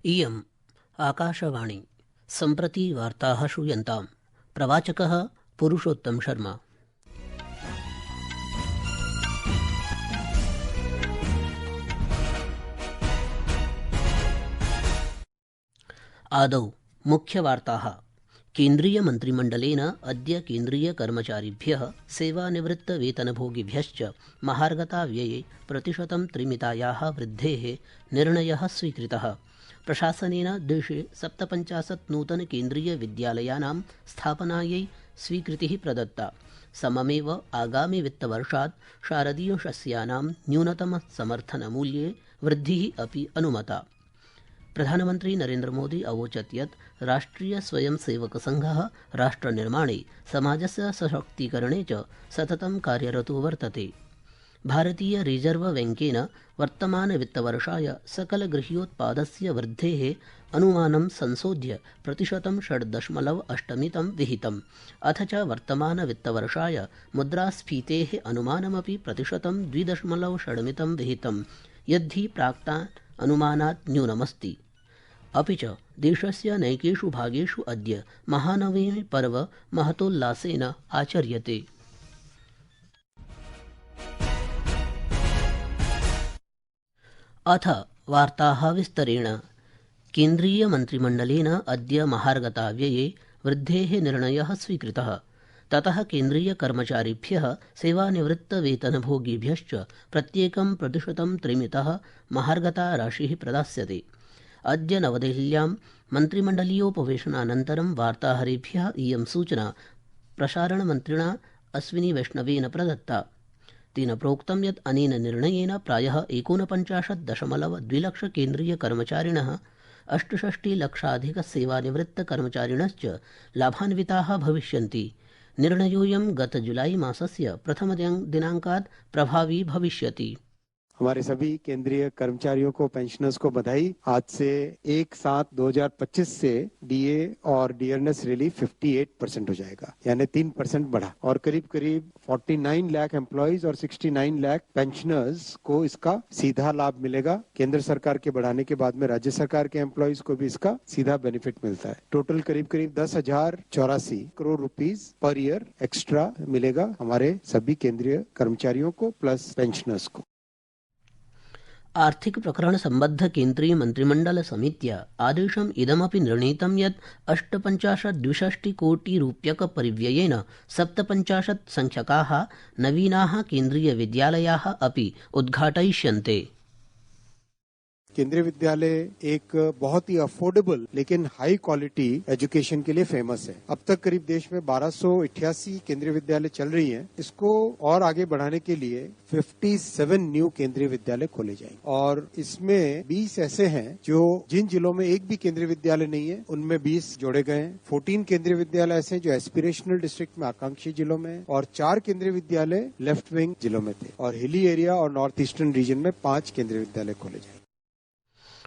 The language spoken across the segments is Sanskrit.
इयम् आकाशवाणी। सम्प्रति वार्ताः श्रूयन्ताम्। प्रवाचकः पुरुषोत्तम शर्मा। आदौ मुख्यवार्ताः। केन्द्रीयमन्त्रिमण्डलेन अद्य केन्द्रीयकर्मचारिभ्यः सेवानिवृत्तवेतनभोगिभ्यश्च महार्घताव्यये 3% वृद्धेः निर्णयः स्वीकृतः। प्रशासनेन देशे 57 नूतनकेन्द्रीयविद्यालयानां स्थापनायै स्वीकृतिः प्रदत्ता। सममेव आगामि वित्तवर्षात् शारदीयशस्यानां न्यूनतमसमर्थनमूल्ये वृद्धिः अपि अनुमता। प्रधानमन्त्री नरेन्द्रमोदी अवोचत् यत् राष्ट्रियस्वयंसेवकसङ्घः राष्ट्रनिर्माणे समाजस्य सशक्तीकरणे च सततं कार्यरतो वर्तते। भारतीय रिजर्व बैंकेन वर्तमानवित्तवर्षाय सकलगृह्योत्पादस्य वृद्धेः अनुमानं संशोध्य 6.8% विहितम्। अथ च वर्तमानवित्तवर्षाय मुद्रास्फीतेः अनुमानमपि 2.6% विहितम्, यद्धि प्राक्तनात् अनुमानात् न्यूनमस्ति। अपि च देशस्य नैकेषु भागेषु अद्य महानवमी पर्व महतोल्लासेन आचर्यते। अथ वार्ताः विस्तरेण। केन्द्रीयमन्त्रिमण्डलेन अद्य महार्घताव्यये वृद्धेः निर्णयः स्वीकृतः। ततः केन्द्रीयकर्मचारिभ्यः सेवानिवृत्तवेतनभोगिभ्यश्च प्रत्येकं 3% महार्घताराशिः प्रदास्यते। अद्य नवदेहल्यां मन्त्रिमण्डलीयोपवेशनानन्तरं वार्ताहरेभ्यः इयं सूचना प्रसारणमन्त्रिणा अश्विनीवैष्णवेन प्रदत्ता। तेन प्रोक्तं यत् अनेन निर्णयेन प्रायः 49.2 लक्ष केन्द्रीयकर्मचारिणः 68 लक्षाधिकसेवानिवृत्तकर्मचारिणश्च लाभान्विताः भविष्यन्ति। निर्णयोऽयं गत जुलाई मासस्य प्रथमदिनाङ्कात् प्रभावी भविष्यति। हमारे सभी केंद्रीय कर्मचारियों को, पेंशनर्स को बधाई। आज से 1/7/2025 से डीए और डियरनेस रिलीफ 58% हो जाएगा, यानी 3% बढ़ा, और करीब 49 लाख एम्प्लॉइज और 69 लाख पेंशनर्स को इसका सीधा लाभ मिलेगा। केंद्र सरकार के बढ़ाने के बाद में राज्य सरकार के एम्प्लॉइज को भी इसका सीधा बेनिफिट मिलता है। टोटल करीब 10,084 crore rupees per year extra मिलेगा हमारे सभी केंद्रीय कर्मचारियों को प्लस पेंशनर्स को। आर्थिक प्रकरण सम्बद्ध केन्द्रीय मन्त्रिमण्डल समित्या आदेशम् इदमपि निर्णीतं यत् 58.62 कोटि रूप्यक परिव्ययेन 57 संख्यकाः नवीनाः केन्द्रीय विद्यालयाः अपि उद्घाटयिष्यन्ते। केंद्रीय विद्यालय एक बहुत ही अफोर्डेबल लेकिन हाई क्वालिटी एजुकेशन के लिए फेमस है। अब तक करीब देश में 1288 केंद्रीय विद्यालय चल रही हैं। इसको और आगे बढ़ाने के लिए 57 न्यू केंद्रीय विद्यालय खोले जाएंगे, और इसमें 20 ऐसे हैं जो जिन जिलों में एक भी केंद्रीय विद्यालय नहीं है उनमें 20 जोड़े गए हैं। 14 केंद्रीय विद्यालय ऐसे हैं जो एस्पिरेशनल डिस्ट्रिक्ट में, आकांक्षी जिलों में, और 4 केंद्रीय विद्यालय लेफ्ट विंग जिलों में थे, और हिली एरिया और नॉर्थ ईस्टर्न रीजन में 5 केंद्रीय विद्यालय खोले जाएंगे।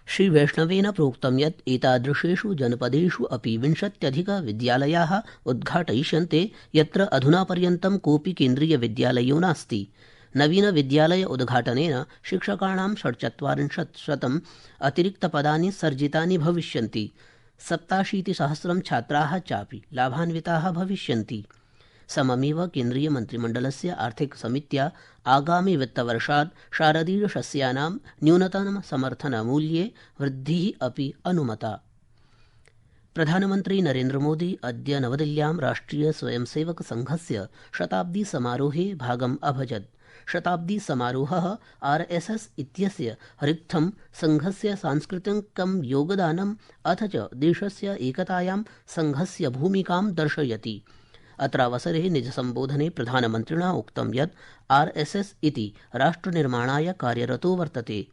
श्री वैष्णवेन प्रोक्तं यत् एतादृशेषु जनपदेषु अपि 20 विद्यालयाः उद्घाटयिष्यन्ते यत्र अधुनापर्यन्तं कोऽपि केन्द्रीयविद्यालयो नास्ति। नवीनविद्यालय उद्घाटनेन शिक्षकाणां 47% अतिरिक्तपदानि सर्जितानि भविष्यन्ति। 87,000 छात्राः चापि लाभान्विताः भविष्यन्ति। सममेव केन्द्रीयमन्त्रिमण्डलस्य आर्थिकसमित्या आगामि वित्तवर्षात् शारदीयशस्यानां न्यूनतमसमर्थनमूल्ये वृद्धिः अपि अनुमता। प्रधानमन्त्री नरेन्द्रमोदी अद्य नवदिल्ल्यां राष्ट्रियस्वयंसेवकसङ्घस्य शताब्दीसमारोहे भागम् अभजत्। शताब्दीसमारोहः RSS इत्यस्य रिक्थं सङ्घस्य सांस्कृतिकं योगदानम् अथ च देशस्य एकतायां सङ्घस्य भूमिकां दर्शयति। अत्रावसरे निजसम्बोधने प्रधानमन्त्रिणा उक्तं यत् RSS इति राष्ट्रनिर्माणाय कार्यरतो वर्तते।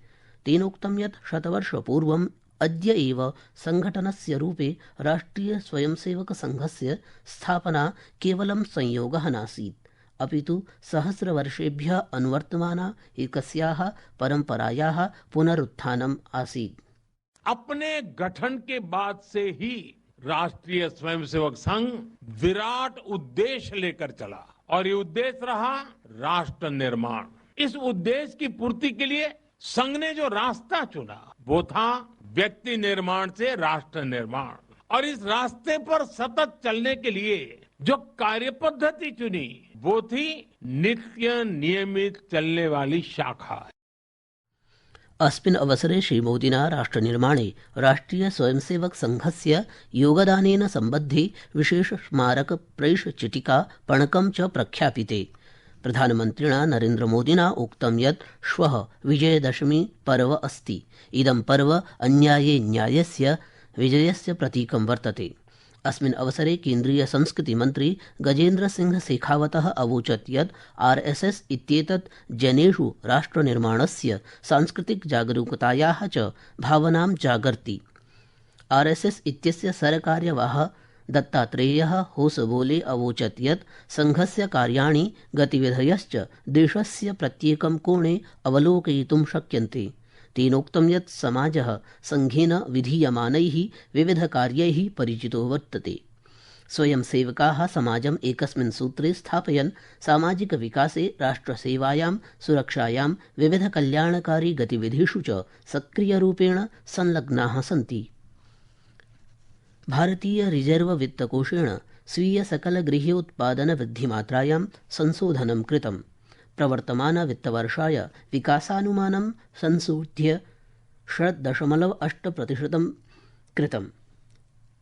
तेनोक्तं यत् शतवर्षपूर्वम् अद्य एव सङ्घटनस्य रूपे राष्ट्रियस्वयंसेवकसङ्घस्य स्थापना केवलं संयोगः नासीत्, अपितु सहस्रवर्षेभ्यः अनुवर्तमाना एकस्याः परम्परायाः पुनरुत्थानम् आसीत्। अपने गठन के बाद से ही राष्ट्रीय स्वयंसेवक संघ विराट उद्देश्य लेकर चला, और ये उद्देश्य रहा राष्ट्र निर्माण। इस उद्देश्य की पूर्ति के लिए संघ ने जो रास्ता चुना वो था व्यक्ति निर्माण से राष्ट्र निर्माण, और इस रास्ते पर सतत चलने के लिए जो कार्य पद्धति चुनी वो थी नित्य नियमित चलने वाली शाखा। अस्मिन् अवसरे श्रीमोदिना राष्ट्रनिर्माणे राष्ट्रिय स्वयंसेवक संघस्य योगदानेन सम्बद्धे विशेष स्मारक प्रैषचिटिका पणकं च प्रख्यापिते। प्रधानमन्त्रिणा नरेन्द्रमोदिना उक्तं यत् श्वः विजयदशमी पर्व अस्ति। इदं पर्व अन्याये न्यायस्य विजयस्य प्रतीकं वर्तते। अस्मिन् अवसरे केन्द्रीय संस्कृतिमन्त्री गजेन्द्रसिंह शेखावतः अवोचत् यत् आरएसएस इत्येतत् जनेषु राष्ट्रनिर्माणस्य सांस्कृतिकजागरूकतायाः च भावनां जागर्ति। आरएसएस इत्यस्य सरकार्यवाह दत्तात्रेयः होसबोले अवोचत् यत् संघस्य कार्याणि गतिविधयश्च देशस्य प्रत्येकं कोणे अवलोकयितुं शक्यन्ते। तेनोक्तं यत् समाजः संघेन विधीयमानैः विविधकार्यैः परिचितो वर्तते। स्वयंसेवकाः समाजम् एकस्मिन् सूत्रे स्थापयन् सामाजिकविकासे, राष्ट्रसेवायां, सुरक्षायां, विविधकल्याणकारी गतिविधिषु च सक्रियरूपेण संलग्नाः सन्ति। भारतीय रिजर्व वित्तकोषेण स्वीय सकलगृह्योत्पादनवृद्धिमात्रायां संशोधनं कृतम्। प्रवर्तमान वित्तवर्षाय विकासानुमानं संशोध्य 6.8% कृतम्।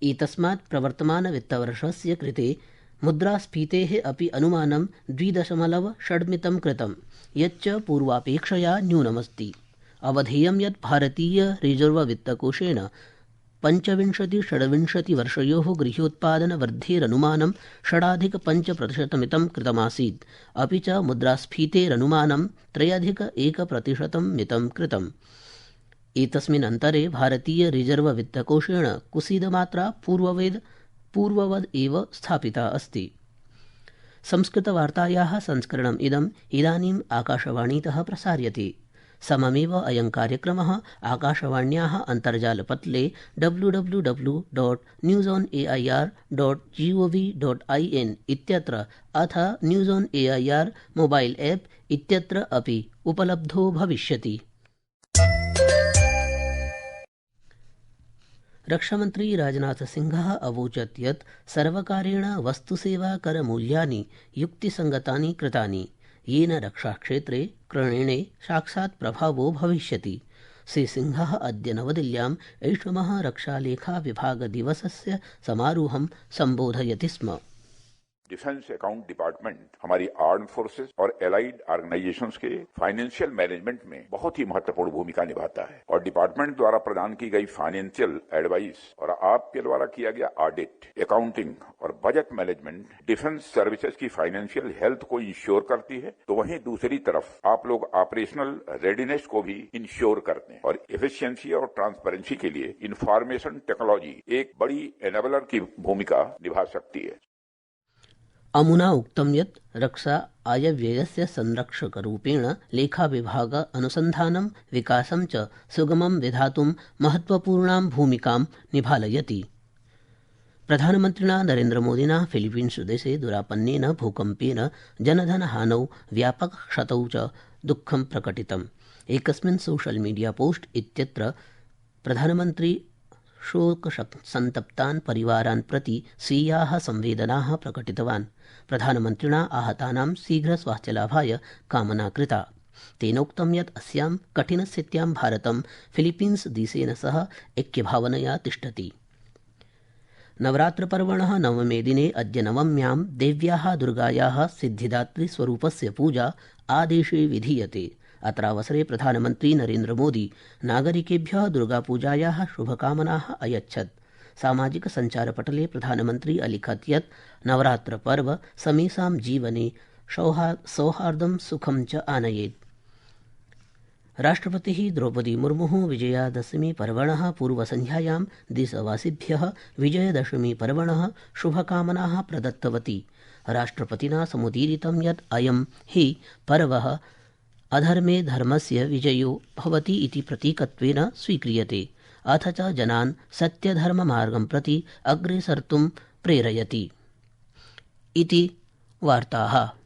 एतस्मात् प्रवर्तमान वित्तवर्षस्य कृते मुद्रास्फीतेः अपि अनुमानं 2.6% कृतं, यच्च पूर्वापेक्षया न्यूनमस्ति। अवधेयं यत् भारतीय रिजर्व वित्तकोषेण 25-26 वर्षयोः गृह्योत्पादनवृद्धेरनुमानं 6.5% कृतमासीत्, अपि च मुद्रास्फीतेरनुमानं 3.1% मितं कृतम्। एतस्मिन् अन्तरे भारतीय रिजर्व वित्तकोषेण कुसीदमात्रा पूर्ववद् एव स्थापिता अस्ति। संस्कृतवार्तायाः संस्करणम् इदम् इदानीम् आकाशवाणीतः प्रसार्यते। सममेव अयं कार्यक्रमः आकाशवाण्याः अन्तर्जालपटले www.newsonair.gov.in इत्यत्र अथ news on AIR mobile app इत्यत्र अपि उपलब्धो भविष्यति। रक्षामन्त्री राजनाथसिंहः अवोचत् यत् सर्वकारेण वस्तुसेवाकरमूल्यानि युक्तिसङ्गतानि कृतानि, येन रक्षाक्षेत्रे क्रयणे साक्षात् प्रभावो भविष्यति। श्रीसिंहः अद्य नवदिल्ल्यां ऐषमः रक्षालेखाविभागदिवसस्य समारोहं सम्बोधयति स्म। डिफेंस अकाउंट डिपार्टमेंट हमारी आर्म्ड फोर्सेस और एलाइड ऑर्गेनाइजेशंस के फाइनेंशियल मैनेजमेंट में बहुत ही महत्वपूर्ण भूमिका निभाता है और डिपार्टमेंट द्वारा प्रदान की गई फाइनेंशियल एडवाइस और आपके द्वारा किया गया ऑडिट, अकाउंटिंग और बजट मैनेजमेंट डिफेंस सर्विसेज की फाइनेंशियल हेल्थ को इंश्योर करती है, तो वहीं दूसरी तरफ आप लोग ऑपरेशनल रेडीनेस को भी इंश्योर करते हैं और एफिशिएंसी और ट्रांसपेरेंसी के लिए इंफॉर्मेशन टेक्नोलॉजी एक बड़ी एनेबलर की भूमिका निभा सकती है। अमुना उक्तं यत् रक्षा आयव्ययस्य संरक्षकरूपेण लेखाविभाग अनुसन्धानं विकासं च सुगमं विधातुं महत्वपूर्णां भूमिकां निभालयति। प्रधानमन्त्रिणा नरेन्द्रमोदिना फिलीपीन्स् देशे दुरापन्नेन भूकम्पेन जनधनहानौ व्यापकक्षतौ च दुःखं प्रकटितम्। एकस्मिन् सोशल मीडिया पोस्ट इत्यत्र प्रधानमन्त्री शोकसन्तप्तान् परिवारान् प्रति स्वीयाः संवेदनाः प्रकटितवान्। प्रधानमन्त्रिणा आहतानां शीघ्रस्वास्थ्यलाभाय कामना कृता। तेनोक्तं यत् अस्यां कठिनस्थित्यां भारतं फिलीपीन्स् देशेन सह ऐक्यभावनया तिष्ठति। नवरात्रपर्वणः नवमे दिने अद्य नवम्यां देव्याः दुर्गायाः सिद्धिदात्रीस्वरूपस्य पूजा आदेशे विधीयते। अत्रावसरे प्रधानमन्त्री नरेन्द्रमोदी नागरिकेभ्यः दुर्गापूजायाः शुभकामनाः अयच्छत्। सामाजिकसञ्चारपटले प्रधानमन्त्री अलिखत् यत् नवरात्रपर्व समेषां जीवने सौहार्दं सुखं च आनयेत्। राष्ट्रपतिः द्रौपदी मुर्मुः विजयादशमी पर्वणः पूर्वसन्ध्यायां देशवासिभ्यः विजयदशमी पर्वणः शुभकामनाः प्रदत्तवती। राष्ट्रपतिना समुदीरितं यत् अयं हि पर्वः अधर्मे धर्मस्य विजयो भवति इति प्रतीकत्वेन स्वीक्रियते, अथ च जनान् सत्यधर्ममार्गं प्रति अग्रेसर्तुं प्रेरयति। इति वार्ताः।